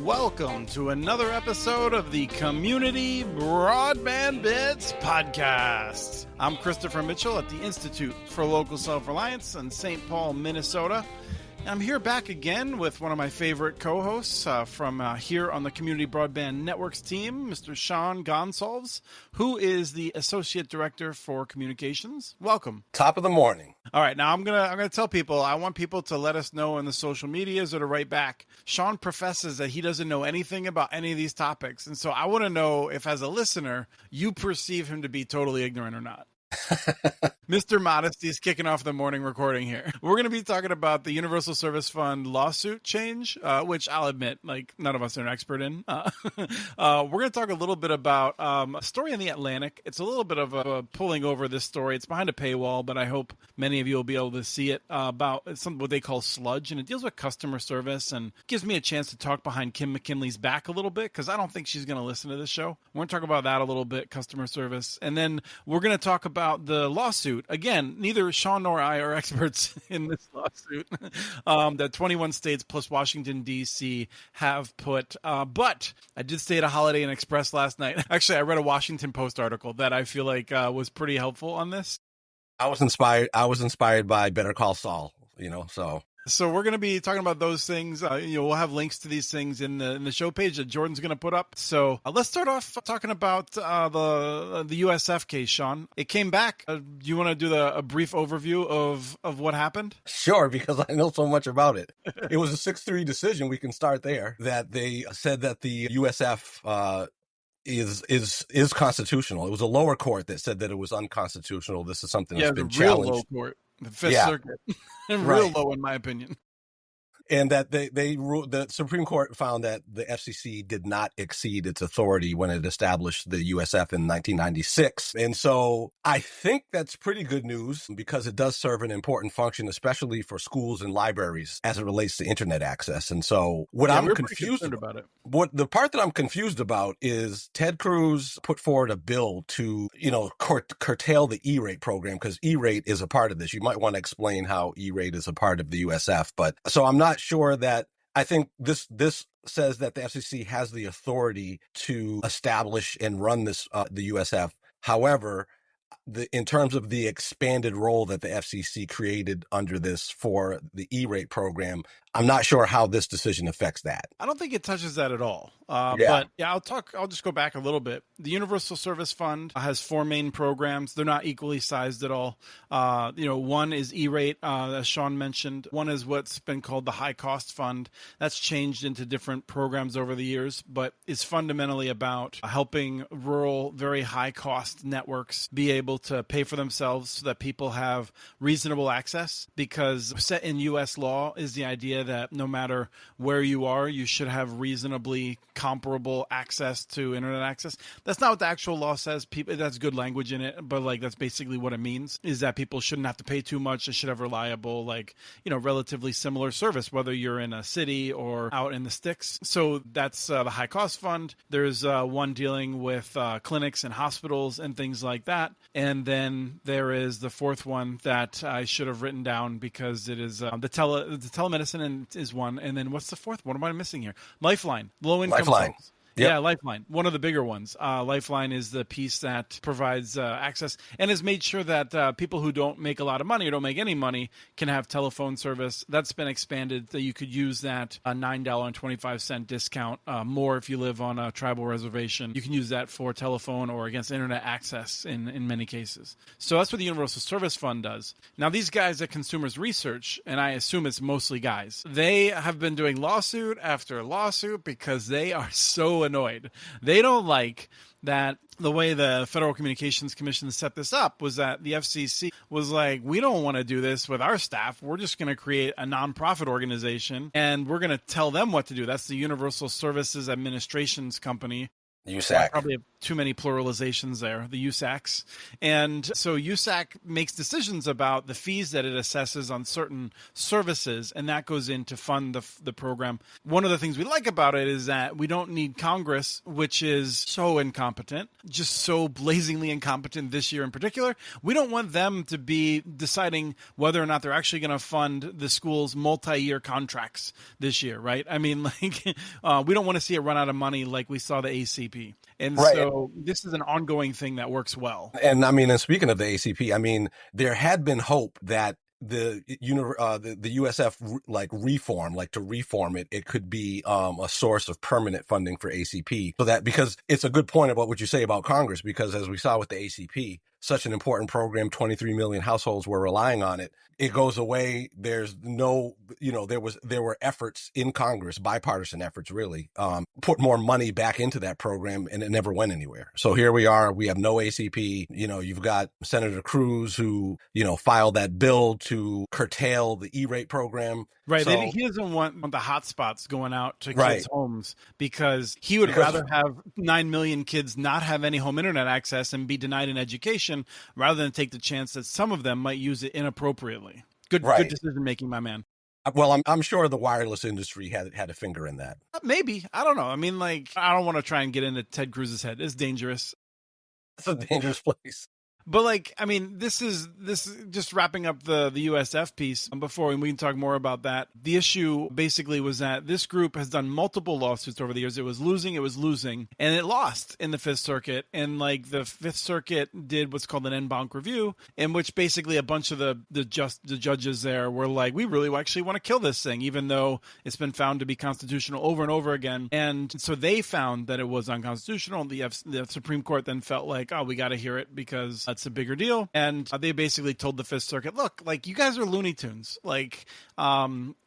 Welcome to another episode of the Community Broadband Bits Podcast. I'm Christopher Mitchell at the Institute for Local Self-Reliance in St. Paul, Minnesota. I'm here back again with one of my favorite co-hosts from here on the Community Broadband Networks team, Mr. Sean Gonsalves, who is the Associate Director for Communications. Welcome. Top of the morning. All right, now I'm gonna tell people, I want people to let us know in the social medias or to write back. Sean professes that he doesn't know anything about any of these topics, and so I want to know if, as a listener, you perceive him to be totally ignorant or not. Mr. Modesty is kicking off the morning recording here. We're going to be talking about the Universal Service Fund lawsuit change, which I'll admit, like, none of us are an expert in. We're going to talk a little bit about a story in the Atlantic. It's a little bit of a pulling over this story. It's behind a paywall, but I hope many of you will be able to see it, about something what they call Sludge, and it deals with customer service and gives me a chance to talk behind Kim McKinley's back a little bit, because I don't think she's going to listen to this show. We're going to talk about that a little bit, customer service, and then we're going to talk about the lawsuit. Again, neither Sean nor I are experts in this lawsuit that 21 states plus Washington, D.C. have put. But I did stay at a Holiday Inn Express last night. Actually, I read a Washington Post article that I feel like was pretty helpful on this. I was inspired by Better Call Saul, So we're going to be talking about those things. We'll have links to these things in the show page that Jordan's going to put up. So let's start off talking about the USF case, Sean. It came back. Do you want to do a brief overview of what happened? Sure, because I know so much about it. It was a 6-3 decision. We can start there. That they said that the USF is constitutional. It was a lower court that said that it was unconstitutional. This is something that's been challenged. Low court. The Fifth Circuit. Real low, in my opinion. And that the Supreme Court found that the FCC did not exceed its authority when it established the USF in 1996. And so I think that's pretty good news because it does serve an important function, especially for schools and libraries as it relates to internet access. And so I'm confused about it. The part that I'm confused about is Ted Cruz put forward a bill to, curtail the E-rate program, because E-rate is a part of this. You might want to explain how E-rate is a part of the USF. But so I'm not sure that I think this says that the FCC has the authority to establish and run the USF. However, in terms of the expanded role that the FCC created under this for the E-rate program, I'm not sure how this decision affects that. I don't think it touches that at all. But I'll just go back a little bit. The Universal Service Fund has 4 main programs. They're not equally sized at all. One is E-rate, as Sean mentioned. One is what's been called the High Cost Fund. That's changed into different programs over the years, but it's fundamentally about helping rural, very high cost networks be able to pay for themselves so that people have reasonable access, because set in U.S. law is the idea that no matter where you are, you should have reasonably comparable access to internet access. That's not what the actual law says. That's good language in it, but that's basically what it means, is that people shouldn't have to pay too much. They should have reliable, relatively similar service, whether you're in a city or out in the sticks. So that's the High Cost Fund. There's one dealing with clinics and hospitals and things like that. And then there is the fourth one that I should have written down because it is the telemedicine is one. And then what's the fourth? What am I missing here? Lifeline, low income. Lifeline. Yep. Yeah, Lifeline, one of the bigger ones. Lifeline is the piece that provides access and has made sure that people who don't make a lot of money or don't make any money can have telephone service. That's been expanded, that you could use that $9.25 discount more if you live on a tribal reservation. You can use that for telephone or against internet access in many cases. So that's what the Universal Service Fund does. Now, these guys at Consumers Research, and I assume it's mostly guys, they have been doing lawsuit after lawsuit because they are so annoyed. They don't like that the way the Federal Communications Commission set this up was that the FCC was like, we don't want to do this with our staff. We're just going to create a nonprofit organization and we're going to tell them what to do. That's the Universal Services Administrations Company. I USAC. probably have too many pluralizations there, the USACs. And so USAC makes decisions about the fees that it assesses on certain services, and that goes in to fund the program. One of the things we like about it is that we don't need Congress, which is so incompetent, just so blazingly incompetent this year in particular. We don't want them to be deciding whether or not they're actually going to fund the school's multi-year contracts this year, right? I mean, like, we don't want to see it run out of money like we saw the ACP. And Right. so this is an ongoing thing that works well. And I mean, and speaking of the ACP, I mean, there had been the USF like to reform it, it could be a source of permanent funding for ACP. So that, because it's a good point about what you say about Congress, because as we saw with the ACP, such an important program, 23 million households were relying on it. It goes away. There's no, there were efforts in Congress, bipartisan efforts really, put more money back into that program, and it never went anywhere. So here we are, we have no ACP. You've got Senator Cruz who, filed that bill to curtail the E-rate program. Right. So, he doesn't want the hotspots going out to right. kids' homes, because he would rather have 9 million kids not have any home internet access and be denied an education, rather than take the chance that some of them might use it inappropriately. Good decision making, my man. Well, I'm sure the wireless industry had a finger in that. Maybe. I don't know. I mean, like, I don't want to try and get into Ted Cruz's head. It's dangerous. It's a dangerous place. But, like, I mean, this is just wrapping up the USF piece before we can talk more about that. The issue basically was that this group has done multiple lawsuits over the years. It was losing, and it lost in the Fifth Circuit. And, like, the Fifth Circuit did what's called an en banc review, in which basically a bunch of the judges there were like, we really actually want to kill this thing, even though it's been found to be constitutional over and over again. And so they found that it was unconstitutional. The Supreme Court then felt like, oh, we got to hear it because it's a bigger deal. And they basically told the Fifth Circuit, look, like, you guys are Looney Tunes. Like,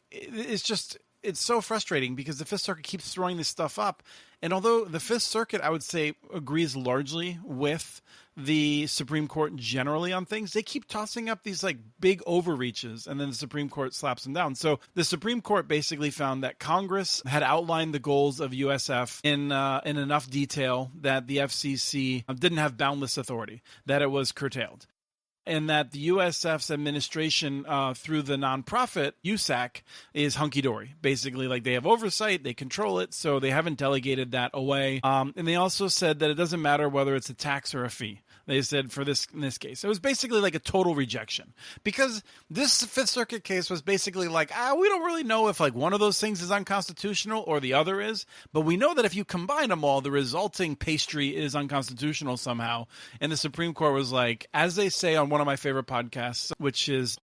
it's so frustrating because the Fifth Circuit keeps throwing this stuff up. And although the Fifth Circuit, I would say, agrees largely with the Supreme Court generally on things, they keep tossing up these like big overreaches, and then the Supreme Court slaps them down. So the Supreme Court basically found that Congress had outlined the goals of USF in enough detail that the FCC didn't have boundless authority, that it was curtailed. And that the USF's administration through the nonprofit USAC is hunky-dory. Basically, like, they have oversight, they control it, so they haven't delegated that away. And they also said that it doesn't matter whether it's a tax or a fee. They said in this case. It was basically like a total rejection. Because this Fifth Circuit case was basically like, we don't really know if like one of those things is unconstitutional or the other is, but we know that if you combine them all, the resulting pastry is unconstitutional somehow. And the Supreme Court was like, as they say on one of my favorite podcasts, which is,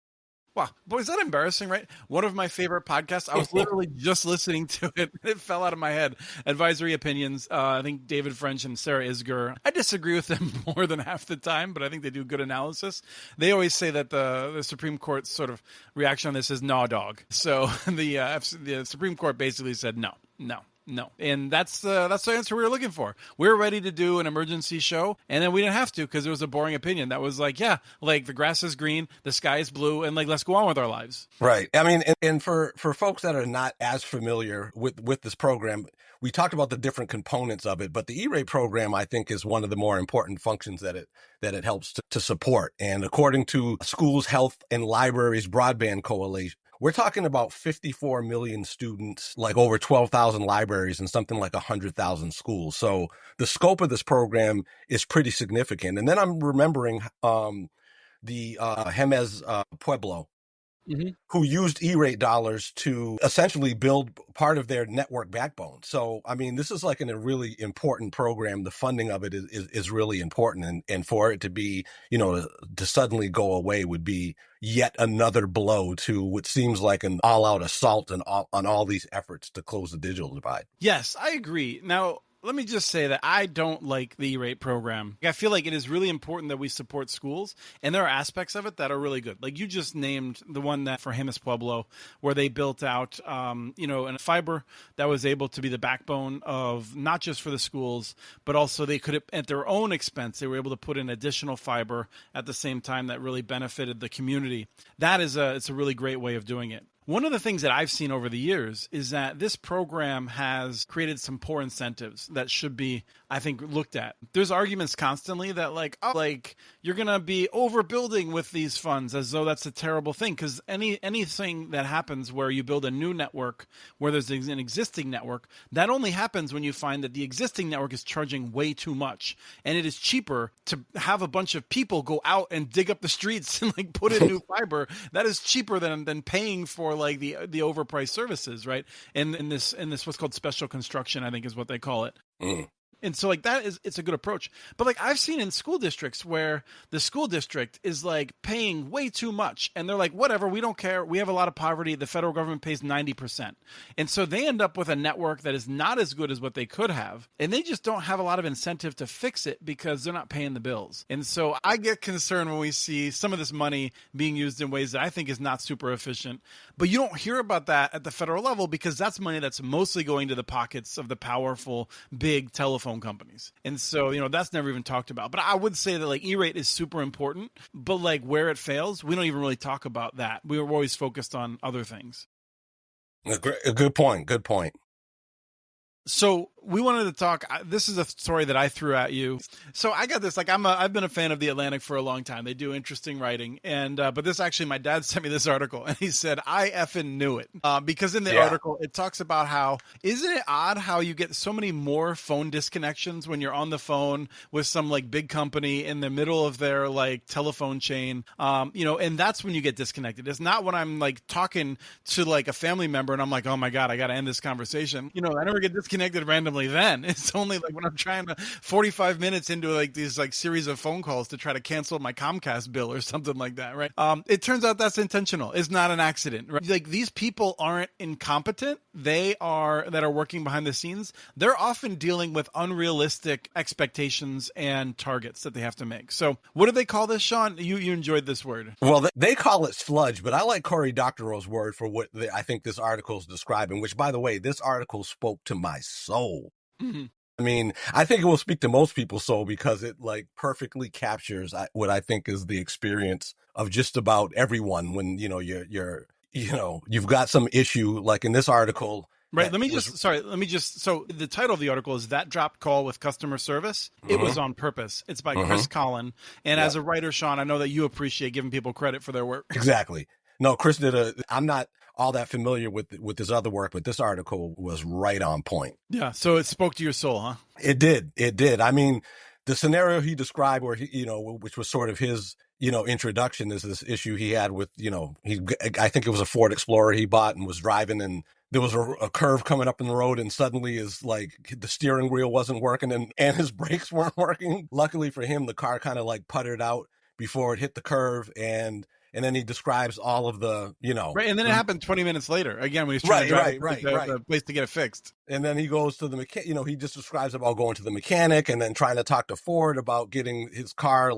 wow, boy, is that embarrassing, right? One of my favorite podcasts. I was literally just listening to it. It fell out of my head. Advisory Opinions. I think David French and Sarah Isgur. I disagree with them more than half the time, but I think they do good analysis. They always say that the Supreme Court's sort of reaction on this is "nah, dog." So the Supreme Court basically said no. And that's the answer we were looking for. We were ready to do an emergency show, and then we didn't have to because it was a boring opinion that was like, yeah, like the grass is green, the sky is blue, and like let's go on with our lives. Right. I mean, and for folks that are not as familiar with this program, we talked about the different components of it, but the E-rate program, I think, is one of the more important functions that it helps to support. And according to Schools, Health, and Libraries Broadband Coalition, we're talking about 54 million students, like over 12,000 libraries, and something like 100,000 schools. So the scope of this program is pretty significant. And then I'm remembering the Jemez Pueblo, who used E-rate dollars to essentially build part of their network backbone. So, I mean, this is like a really important program. The funding of it is really important. And for it to be, to suddenly go away would be yet another blow to what seems like an all-out assault on all these efforts to close the digital divide. Yes, I agree. Now, let me just say that I don't like the E-rate program. I feel like it is really important that we support schools, and there are aspects of it that are really good. Like you just named the one that for Jemez Pueblo, where they built out, a fiber that was able to be the backbone of not just for the schools, but also they could, at their own expense, they were able to put in additional fiber at the same time that really benefited the community. That is it's a really great way of doing it. One of the things that I've seen over the years is that this program has created some poor incentives that should be, I think, looked at. There's arguments constantly that you're going to be overbuilding with these funds as though that's a terrible thing, because anything that happens where you build a new network where there's an existing network, that only happens when you find that the existing network is charging way too much, and it is cheaper to have a bunch of people go out and dig up the streets and put in new fiber. That is cheaper than paying for the overpriced services, right? And in this what's called special construction, I think is what they call it. And so it's a good approach. But I've seen in school districts where the school district is paying way too much, and they're like, whatever, we don't care. We have a lot of poverty. The federal government pays 90%. And so they end up with a network that is not as good as what they could have. And they just don't have a lot of incentive to fix it because they're not paying the bills. And so I get concerned when we see some of this money being used in ways that I think is not super efficient. But you don't hear about that at the federal level because that's money that's mostly going to the pockets of the powerful, big telephone companies. And so, that's never even talked about. But I would say that E-rate is super important, but where it fails, we don't even really talk about that. We were always focused on other things. A good point. Good point. So we wanted to talk. This is a story that I threw at you. So I got this. I've been a fan of The Atlantic for a long time. They do interesting writing, and but this actually, my dad sent me this article, and he said I effing knew it because in the article it talks about how isn't it odd how you get so many more phone disconnections when you're on the phone with some big company in the middle of their telephone chain, and that's when you get disconnected. It's not when I'm talking to a family member and I'm like, oh my god, I got to end this conversation. I never get disconnected randomly then. It's only when I'm trying to 45 minutes into these series of phone calls to try to cancel my Comcast bill or something like that, right? It turns out that's intentional. It's not an accident, right? These people aren't incompetent. That are working behind the scenes. They're often dealing with unrealistic expectations and targets that they have to make. So what do they call this, Sean? You enjoyed this word. Well, they call it sludge, but I like Cory Doctorow's word for what I think this article is describing, which, by the way, this article spoke to my soul. Mm-hmm. I mean, I think it will speak to most people's soul because it perfectly captures what I think is the experience of just about everyone when, you've got some issue like in this article. Right. So the title of the article is That Dropped Call with Customer Service. Mm-hmm. It was on purpose. It's by Chris Collin. And as a writer, Sean, I know that you appreciate giving people credit for their work. Exactly. No, Chris I'm not all that familiar with his other work, but this article was right on point. Yeah. So it spoke to your soul, huh? It did. I mean, the scenario he described where which was sort of his, introduction is this issue he had with, I think it was a Ford Explorer he bought and was driving, and there was a curve coming up in the road, and suddenly the steering wheel wasn't working and his brakes weren't working. Luckily for him, the car kind of puttered out before it hit the curve, and then he describes all of the, Right, and then it happened 20 minutes later, again, when he's trying to drive the place to get it fixed. And then he goes to the mechanic, he just describes about going to the mechanic and then trying to talk to Ford about getting his car,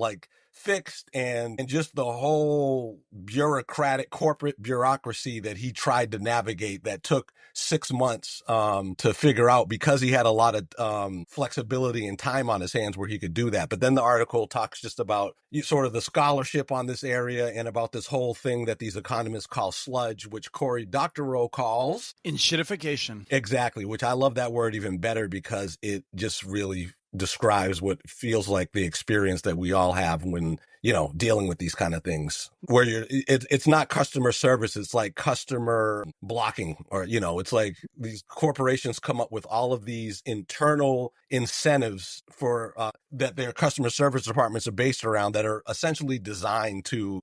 fixed, and just the whole bureaucratic corporate bureaucracy that he tried to navigate that took 6 months to figure out because he had a lot of flexibility and time on his hands where he could do that. But then the article talks just about sort of the scholarship on this area and about this whole thing that these economists call sludge, which Cory Doctorow calls enshittification. Exactly, which I love that word even better because it just really describes what feels like the experience that we all have when, dealing with these kind of things where it's not customer service. It's customer blocking or, it's these corporations come up with all of these internal incentives for, that their customer service departments are based around that are essentially designed to,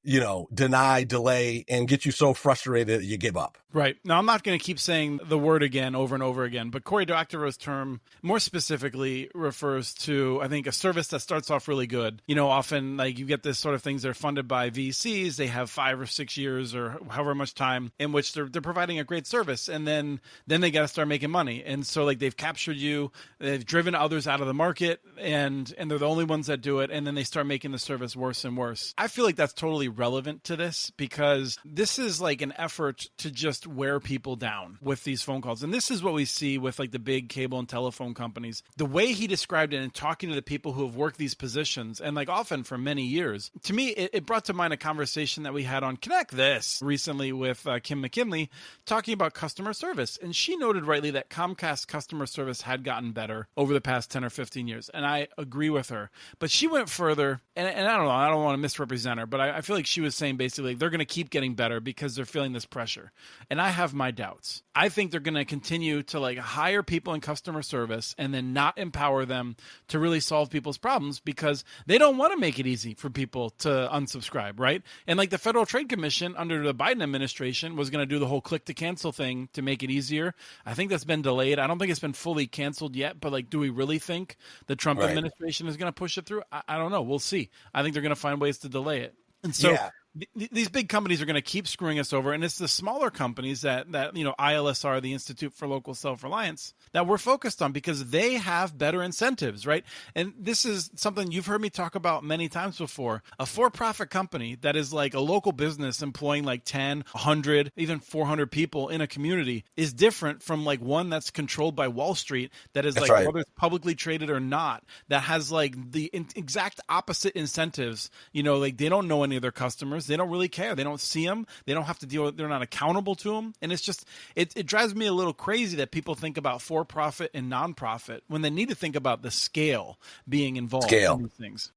deny, delay, and get you so frustrated that you give up. Right. Now, I'm not going to keep saying the word again over and over again, but Cory Doctorow's term more specifically refers to, I think, a service that starts off really good. Often you get this sort of things. They're funded by VCs. They have 5 or 6 years or however much time in which they're providing a great service. And then they got to start making money. And so they've captured you, they've driven others out of the market, and they're the only ones that do it. And then they start making the service worse and worse. I feel like that's totally relevant to this because this is an effort to just wear people down with these phone calls. And this is what we see with the big cable and telephone companies. The way he described described it and talking to the people who have worked these positions, and like often for many years, to me, it brought to mind a conversation that we had on Connect This recently with Kim McKinley talking about customer service. And she noted rightly that Comcast customer service had gotten better over the past 10 or 15 years. And I agree with her. But she went further, and I don't know, I don't want to misrepresent her, but I feel like she was saying basically they're going to keep getting better because they're feeling this pressure. And I have my doubts. I think they're going to continue to like hire people in customer service and then not empower them to really solve people's problems because they don't want to make it easy for people to unsubscribe, right? And like the Federal Trade Commission under the Biden administration was going to do the whole click to cancel thing to make it easier. I think that's been delayed. I don't think it's been fully canceled yet, but like, do we really think the Trump administration is going to push it through? I don't know. We'll see. I think they're going to find ways to delay it. And so these big companies are going to keep screwing us over. And it's the smaller companies that, you know, ILSR, the Institute for Local Self-Reliance, that we're focused on because they have better incentives, right? And this is something you've heard me talk about many times before. A for-profit company that is like a local business employing like 10, 100, even 400 people in a community is different from like one that's controlled by Wall Street that is like whether it's publicly traded or not, that has like the exact opposite incentives. You know, like they don't know any of their customers. They don't really care. They don't see them. They don't have to deal with, they're not accountable to them. And it's just, it drives me a little crazy that people think about for-profit and nonprofit when they need to think about the scale being involved in these things.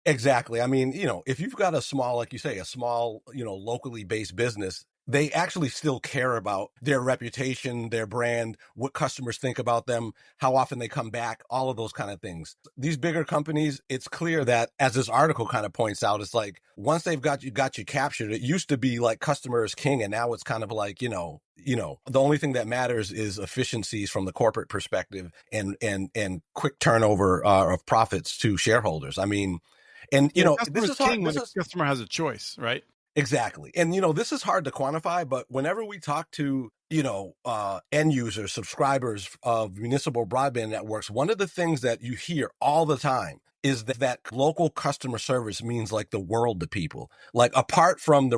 Exactly. I mean, you know, if you've got a small, like you say, a small, you know, locally based business, they actually still care about their reputation, their brand, what customers think about them, how often they come back, all of those kind of things. These bigger companies, it's clear that, as this article kind of points out, it's like once they've got you captured, it used to be like customer is king, and now it's kind of like, you know, the only thing that matters is efficiencies from the corporate perspective and quick turnover of profits to shareholders. I mean, and you know, this is king when the customer has a choice, right? Exactly. And, you know, this is hard to quantify, but whenever we talk to, you know, end users, subscribers of municipal broadband networks, one of the things that you hear all the time is that local customer service means like the world to people. Like apart from the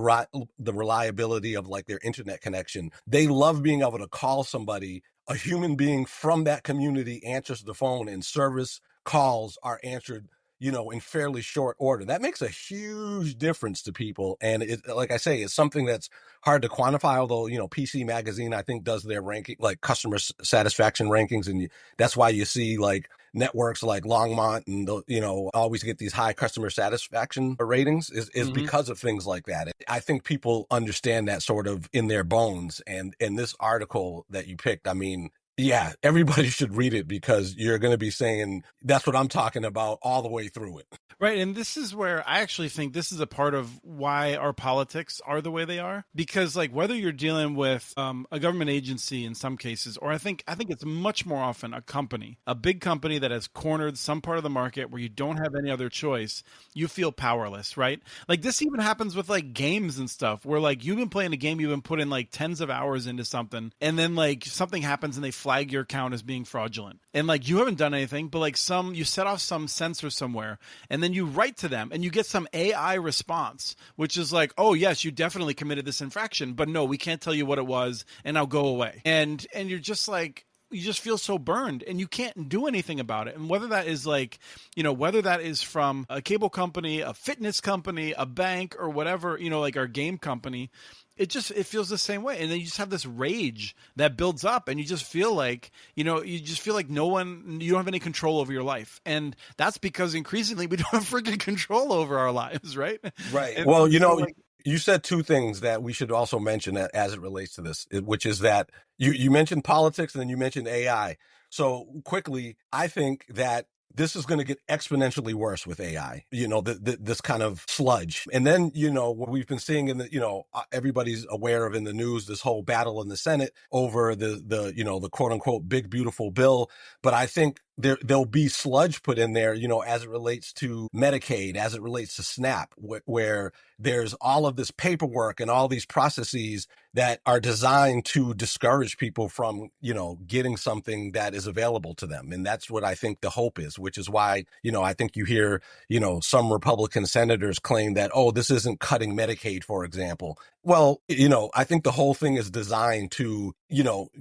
reliability of like their internet connection, they love being able to call somebody, a human being from that community answers the phone and service calls are answered, you know, in fairly short order. That makes a huge difference to people. And it, like I say, it's something that's hard to quantify, although, you know, PC Magazine, I think, does their ranking, like customer satisfaction rankings. And that's why you see like networks like Longmont and, you know, always get these high customer satisfaction ratings is because of things like that. I think people understand that sort of in their bones. And in this article that you picked, I mean, yeah, everybody should read it because you're going to be saying, that's what I'm talking about all the way through it. Right. And this is where I actually think this is a part of why our politics are the way they are. Because like whether you're dealing with a government agency in some cases, or I think it's much more often a company, a big company that has cornered some part of the market where you don't have any other choice, you feel powerless, right? Like this even happens with like games and stuff where like you've been playing a game, you've been putting like tens of hours into something, and then like something happens and they flag your account as being fraudulent. And like you haven't done anything, but like you set off some sensor somewhere, and then you write to them and you get some AI response, which is like, oh yes, you definitely committed this infraction, but no, we can't tell you what it was, and now go away. And you're just like, you just feel so burned and you can't do anything about it. And whether that is like, you know, whether that is from a cable company, a fitness company, a bank, or whatever, you know, like our game company, it feels the same way. And then you just have this rage that builds up and you just feel like, you know, you don't have any control over your life. And that's because increasingly we don't have freaking control over our lives, right? Right. And well, you know, you said two things that we should also mention as it relates to this, which is that you mentioned politics and then you mentioned AI. So quickly, I think that this is going to get exponentially worse with AI, you know, this kind of sludge. And then, you know, what we've been seeing in the, you know, everybody's aware of in the news, this whole battle in the Senate over the you know, the quote unquote big, beautiful bill. But I think there'll be sludge put in there, you know, as it relates to Medicaid, as it relates to SNAP, where there's all of this paperwork and all these processes that are designed to discourage people from, you know, getting something that is available to them. And that's what I think the hope is, which is why, you know, I think you hear, you know, some Republican senators claim that, oh, this isn't cutting Medicaid, for example. Well, I think the whole thing is designed to,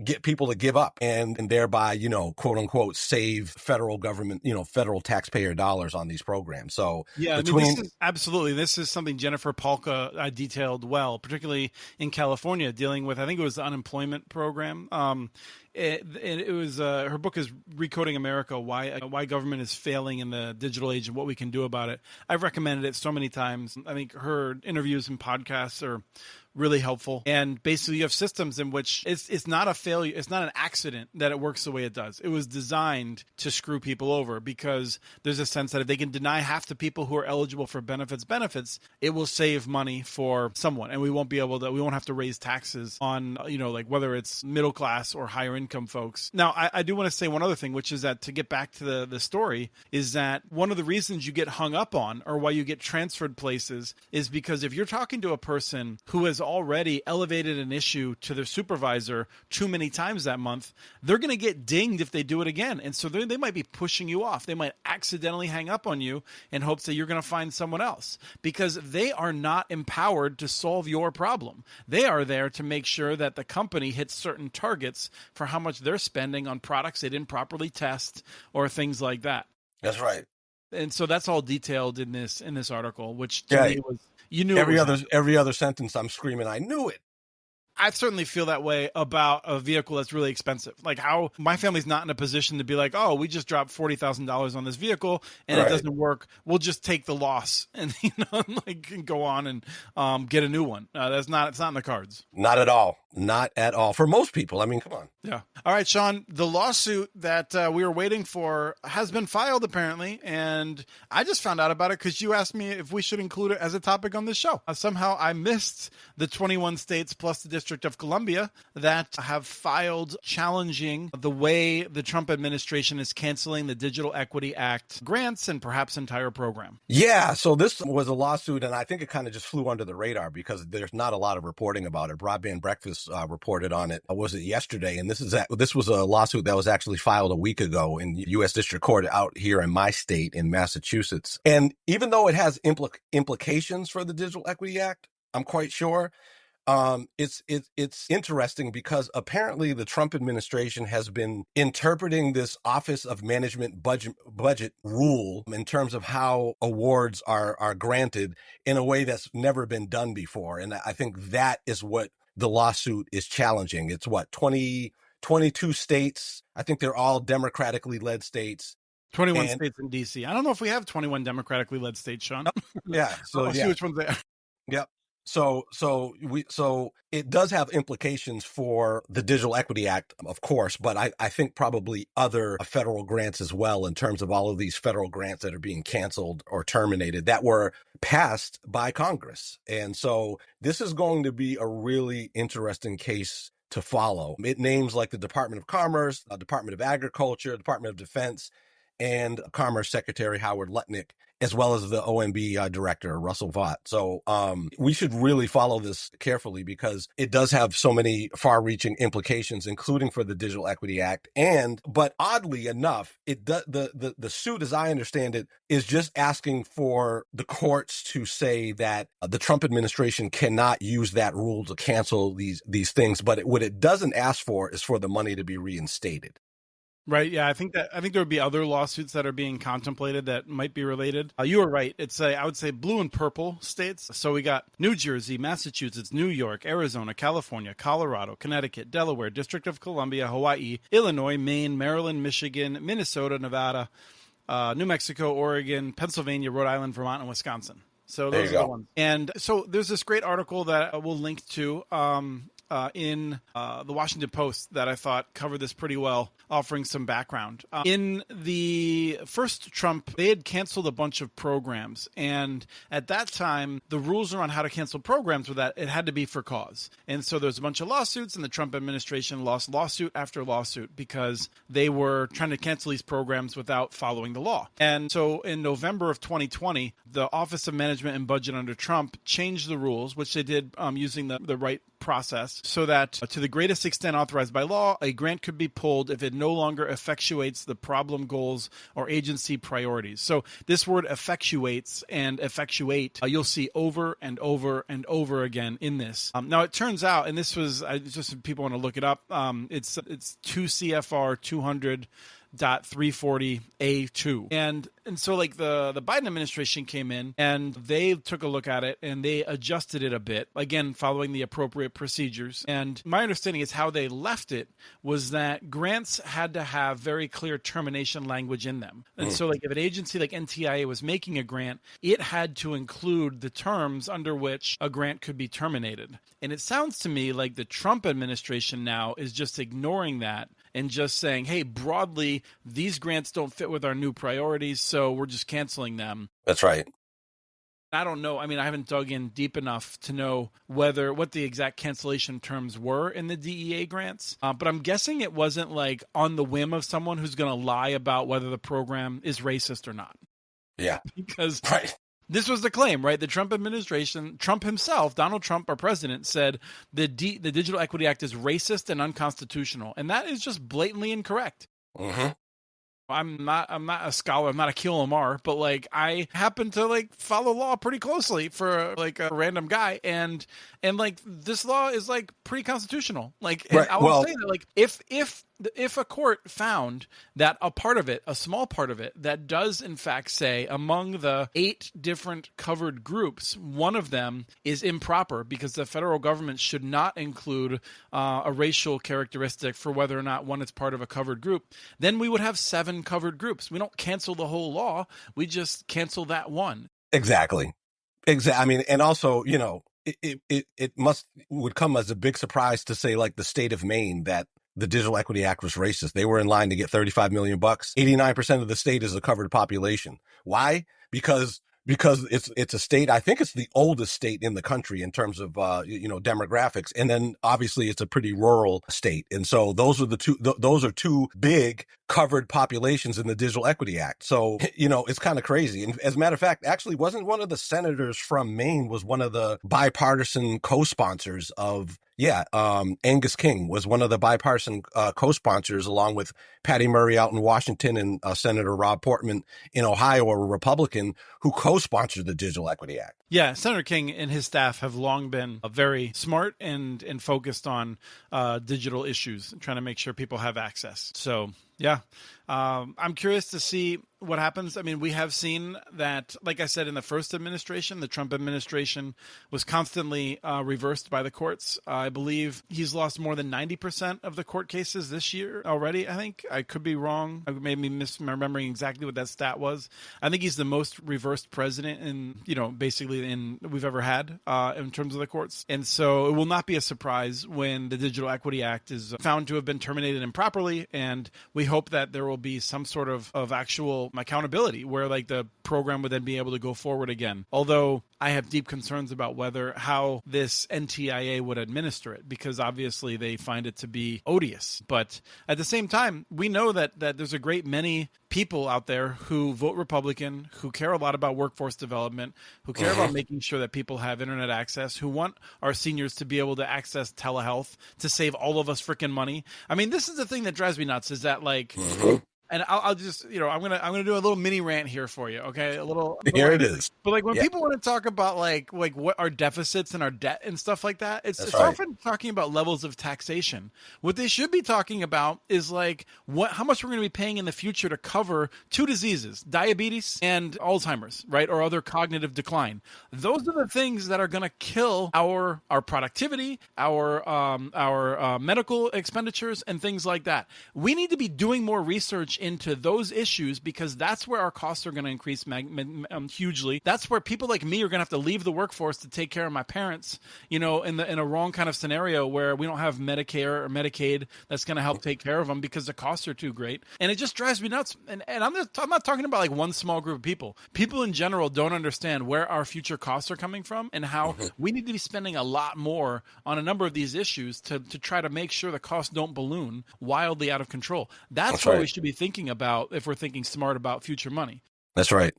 get people to give up and thereby, quote unquote, save federal government, federal taxpayer dollars on these programs. So yeah, I mean, this is something Jennifer Palka detailed well, particularly in California, dealing with, I think it was the unemployment program. It was her book is Recoding America: Why Government is Failing in the Digital Age and What We Can Do About It. I've recommended it so many times. I think her interviews and podcasts are really helpful. And basically, you have systems in which it's not a failure. It's not an accident that it works the way it does. It was designed to screw people over because there's a sense that if they can deny half the people who are eligible for benefits, it will save money for someone, and we won't have to raise taxes on like whether it's middle class or higher income folks. Now, I do want to say one other thing, which is that to get back to the story, is that one of the reasons you get hung up on or why you get transferred places is because if you're talking to a person who has already elevated an issue to their supervisor too many times that month, they're going to get dinged if they do it again. And so they might be pushing you off. They might accidentally hang up on you in hopes that you're going to find someone else because they are not empowered to solve your problem. They are there to make sure that the company hits certain targets for how much they're spending on products they didn't properly test or things like that. That's right. And so that's all detailed in this article, which to me was, you knew every other sentence I'm screaming, I knew it. I certainly feel that way about a vehicle that's really expensive. Like how my family's not in a position to be like, oh, we just dropped $40,000 on this vehicle and It doesn't work. We'll just take the loss and go on and get a new one. It's not in the cards. Not at all. Not at all. For most people. I mean, come on. Yeah. All right, Sean, the lawsuit that we were waiting for has been filed apparently. And I just found out about it because you asked me if we should include it as a topic on this show. Somehow I missed the 21 states plus the District of Columbia that have filed challenging the way the Trump administration is canceling the Digital Equity Act grants and perhaps entire program. Yeah. So this was a lawsuit, and I think it kind of just flew under the radar because there's not a lot of reporting about it. Broadband Breakfast reported on it. Was it yesterday? And this was a lawsuit that was actually filed a week ago in U.S. District Court out here in my state in Massachusetts. And even though it has implications for the Digital Equity Act, I'm quite sure. It's interesting because apparently the Trump administration has been interpreting this Office of Management budget rule in terms of how awards are granted in a way that's never been done before. And I think that is what the lawsuit is challenging. It's 22 states. I think they're all democratically led states. 21 states in D.C. I don't know if we have 21 democratically led states, Sean. Yeah. So see which one's there. Yep. So it does have implications for the Digital Equity Act, of course, but I think probably other federal grants as well in terms of all of these federal grants that are being canceled or terminated that were passed by Congress. And so this is going to be a really interesting case to follow. It names like the Department of Commerce, Department of Agriculture, Department of Defense, and Commerce Secretary Howard Lutnick, as well as the OMB director, Russell Vought. So we should really follow this carefully because it does have so many far-reaching implications, including for the Digital Equity Act. But oddly enough, the suit, as I understand it, is just asking for the courts to say that the Trump administration cannot use that rule to cancel these things. But what it doesn't ask for is for the money to be reinstated. Right. Yeah. I think there would be other lawsuits that are being contemplated that might be related. You were right. I would say blue and purple states. So we got New Jersey, Massachusetts, New York, Arizona, California, Colorado, Connecticut, Delaware, District of Columbia, Hawaii, Illinois, Maine, Maryland, Michigan, Minnesota, Nevada, New Mexico, Oregon, Pennsylvania, Rhode Island, Vermont, and Wisconsin. So those are the ones. And so there's this great article that we'll link to in the Washington Post that I thought covered this pretty well, offering some background. In the first Trump, they had canceled a bunch of programs. And at that time, the rules around how to cancel programs were that it had to be for cause. And so there's a bunch of lawsuits, and the Trump administration lost lawsuit after lawsuit because they were trying to cancel these programs without following the law. And so in November of 2020, the Office of Management and Budget under Trump changed the rules, which they did using the right process so that to the greatest extent authorized by law, a grant could be pulled if it no longer effectuates the problem goals or agency priorities. So this word effectuates and effectuate, you'll see over and over and over again in this. Now it turns out, and this was just if people want to look it up, it's 2 CFR 200.340A2. And so like the Biden administration came in and they took a look at it and they adjusted it a bit, again, following the appropriate procedures. And my understanding is how they left it was that grants had to have very clear termination language in them. And so like if an agency like NTIA was making a grant, it had to include the terms under which a grant could be terminated. And it sounds to me like the Trump administration now is just ignoring that and just saying, hey, broadly, these grants don't fit with our new priorities, so we're just canceling them. That's right. I don't know. I mean, I haven't dug in deep enough to know what the exact cancellation terms were in the DEA grants. But I'm guessing it wasn't like on the whim of someone who's going to lie about whether the program is racist or not. Yeah. Because this was the claim, right? The Trump administration, Trump himself, Donald Trump, our president, said the Digital Equity Act is racist and unconstitutional. And that is just blatantly incorrect. Mm-hmm. I'm not a scholar. I'm not a Keel Omar, but like I happen to like follow law pretty closely for like a random guy, and like this law is like pretty constitutional. Like, and I would say that like if a court found that a part of it, a small part of it, that does in fact say among the 8 different covered groups, one of them is improper because the federal government should not include a racial characteristic for whether or not one is part of a covered group, then we would have 7 covered groups. We don't cancel the whole law. We just cancel that one. Exactly. I mean, and also, you know, it would come as a big surprise to say like the state of Maine that the Digital Equity Act was racist. They were in line to get $35 million. 89% of the state is a covered population. Why? Because it's a state. I think it's the oldest state in the country in terms of demographics, and then obviously it's a pretty rural state, and so those are two big covered populations in the Digital Equity Act. So it's kind of crazy. And as a matter of fact, actually, wasn't one of the senators from Maine was one of the bipartisan co-sponsors of. Yeah, Angus King was one of the bipartisan co-sponsors, along with Patty Murray out in Washington and Senator Rob Portman in Ohio, a Republican, who co-sponsored the Digital Equity Act. Yeah, Senator King and his staff have long been very smart and focused on digital issues, trying to make sure people have access. So, yeah, I'm curious to see what happens. I mean, we have seen that, like I said, in the first administration, the Trump administration was constantly reversed by the courts. I believe he's lost more than 90% of the court cases this year already, I think. I could be wrong. I may be misremembering exactly what that stat was. I think he's the most reversed president basically we've ever had in terms of the courts. And so it will not be a surprise when the Digital Equity Act is found to have been terminated improperly. And we hope that there will be some sort of actual accountability where like the program would then be able to go forward again. Although I have deep concerns about how this NTIA would administer it, because obviously they find it to be odious. But at the same time, we know that there's a great many people out there who vote Republican, who care a lot about workforce development, who care about making sure that people have internet access, who want our seniors to be able to access telehealth to save all of us freaking money. I mean, this is the thing that drives me nuts, is that like... And I'll just, I'm gonna do a little mini rant here for you, okay? Here it is. But like when people want to talk about like what our deficits and our debt and stuff like that, it's often talking about levels of taxation. What they should be talking about is like how much we're going to be paying in the future to cover 2 diseases, diabetes and Alzheimer's, right, or other cognitive decline. Those are the things that are going to kill our productivity, our medical expenditures, and things like that. We need to be doing more research into those issues, because that's where our costs are going to increase hugely. That's where people like me are going to have to leave the workforce to take care of my parents, in a wrong kind of scenario where we don't have Medicare or Medicaid that's going to help take care of them because the costs are too great. And it just drives me nuts. And I'm not talking about like one small group of people. People in general don't understand where our future costs are coming from and how we need to be spending a lot more on a number of these issues to try to make sure the costs don't balloon wildly out of control. That's what we should be thinking about if we're thinking smart about future money. That's right.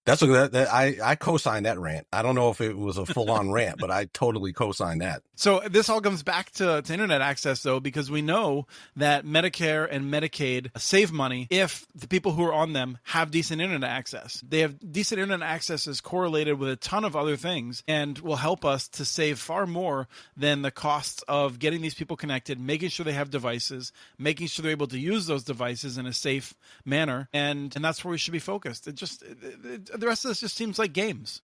I co-signed that rant. I don't know if it was a full-on rant, but I totally co-signed that. So this all comes back to internet access, though, because we know that Medicare and Medicaid save money if the people who are on them have decent internet access. They have decent internet access is correlated with a ton of other things and will help us to save far more than the costs of getting these people connected, making sure they have devices, making sure they're able to use those devices in a safe manner, and that's where we should be focused. The rest of this just seems like games.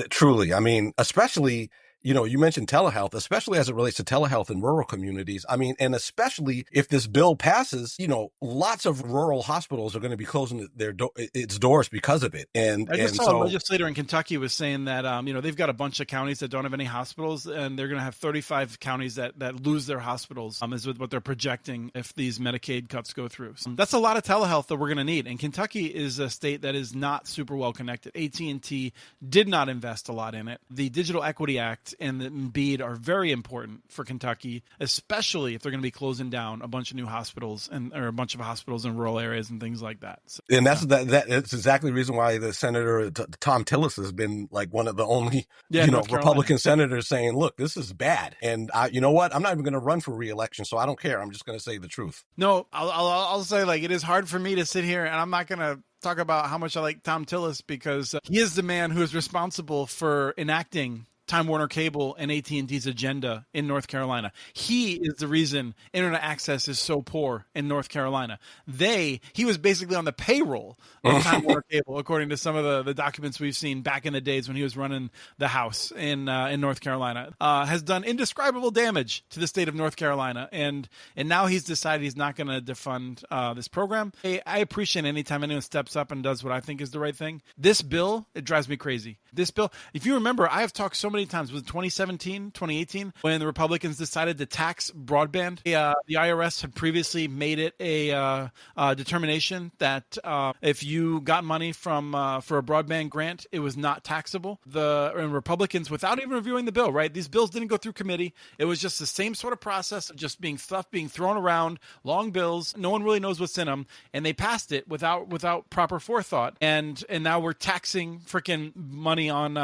Truly. I mean, especially, you mentioned telehealth, especially as it relates to telehealth in rural communities. I mean, and especially if this bill passes, lots of rural hospitals are going to be closing its doors because of it. And I just saw a legislator in Kentucky was saying that, they've got a bunch of counties that don't have any hospitals, and they're going to have 35 counties that lose their hospitals, is what they're projecting if these Medicaid cuts go through. So that's a lot of telehealth that we're going to need. And Kentucky is a state that is not super well connected. AT&T did not invest a lot in it. The Digital Equity Act and the BEAD are very important for Kentucky, especially if they're going to be closing down a bunch of new hospitals or a bunch of hospitals in rural areas and things like that. So, and that's exactly the reason why the Senator Tom Tillis has been like one of the only Republican senators saying, "Look, this is bad." And you know what? I'm not even going to run for re-election, so I don't care. I'm just going to say the truth. No, I'll say, like, it is hard for me to sit here, and I'm not going to talk about how much I like Tom Tillis because he is the man who is responsible for enacting Time Warner Cable and AT&T's agenda in North Carolina. He is the reason internet access is so poor in North Carolina. He was basically on the payroll of Time Warner Cable, according to some of the documents we've seen back in the days when he was running the House in North Carolina. Has done indescribable damage to the state of North Carolina, and now he's decided he's not going to defund this program. I appreciate any time anyone steps up and does what I think is the right thing. This bill, it drives me crazy. This bill, if you remember, I have talked so many times, was it 2017, 2018, when the Republicans decided to tax broadband. The IRS had previously made it a determination that if you got money for a broadband grant, it was not taxable. And Republicans, without even reviewing the bill, right? These bills didn't go through committee. It was just the same sort of process of just being thrown around, long bills. No one really knows what's in them, and they passed it without proper forethought. And now we're taxing freaking money on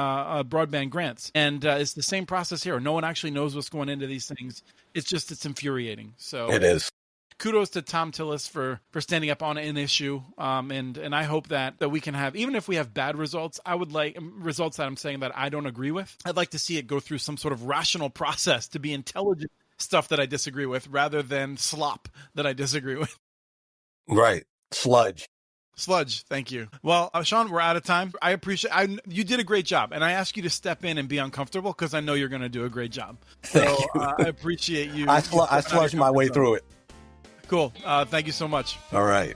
broadband grants. And it's the same process here. No one actually knows what's going into these things. It's infuriating. So it is. Kudos to Tom Tillis for standing up on an issue. And I hope that we can have, even if we have bad results, I would like results that I'm saying that I don't agree with. I'd like to see it go through some sort of rational process to be intelligent stuff that I disagree with rather than slop that I disagree with. Right. Sludge. Thank you. Well, Sean, we're out of time. I appreciate you did a great job, and I ask you to step in and be uncomfortable because I know you're going to do a great job. Thank you. I appreciate you. I sludged my way through it. Cool. Thank you so much. All right.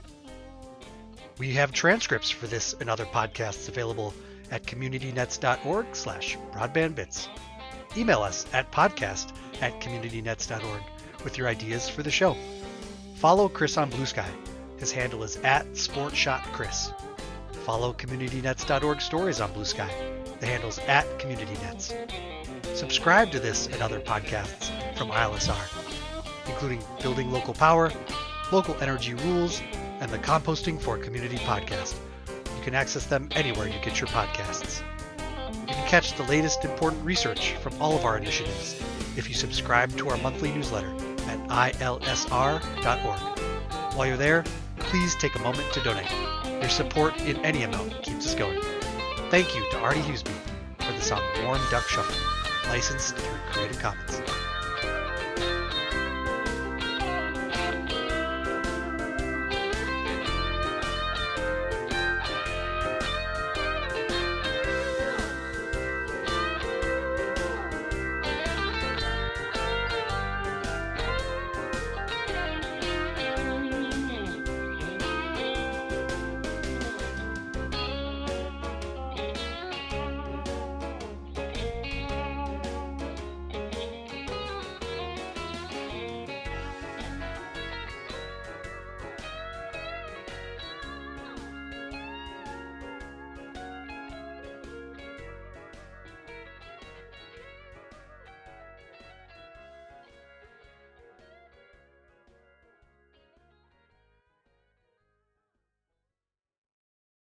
We have transcripts for this and other podcasts available at communitynets.org/broadbandbits. Email us at podcast@communitynets.org with your ideas for the show. Follow Chris on Blue Sky. His handle is @SportShotChris. Follow CommunityNets.org stories on Blue Sky. The handle's @CommunityNets. Subscribe to this and other podcasts from ILSR, including Building Local Power, Local Energy Rules, and the Composting for Community podcast. You can access them anywhere you get your podcasts. You can catch the latest important research from all of our initiatives if you subscribe to our monthly newsletter at ilsr.org. While you're there, please take a moment to donate. Your support in any amount keeps us going. Thank you to Artie Huseby for the song Warm Duck Shuffle, licensed through Creative Commons.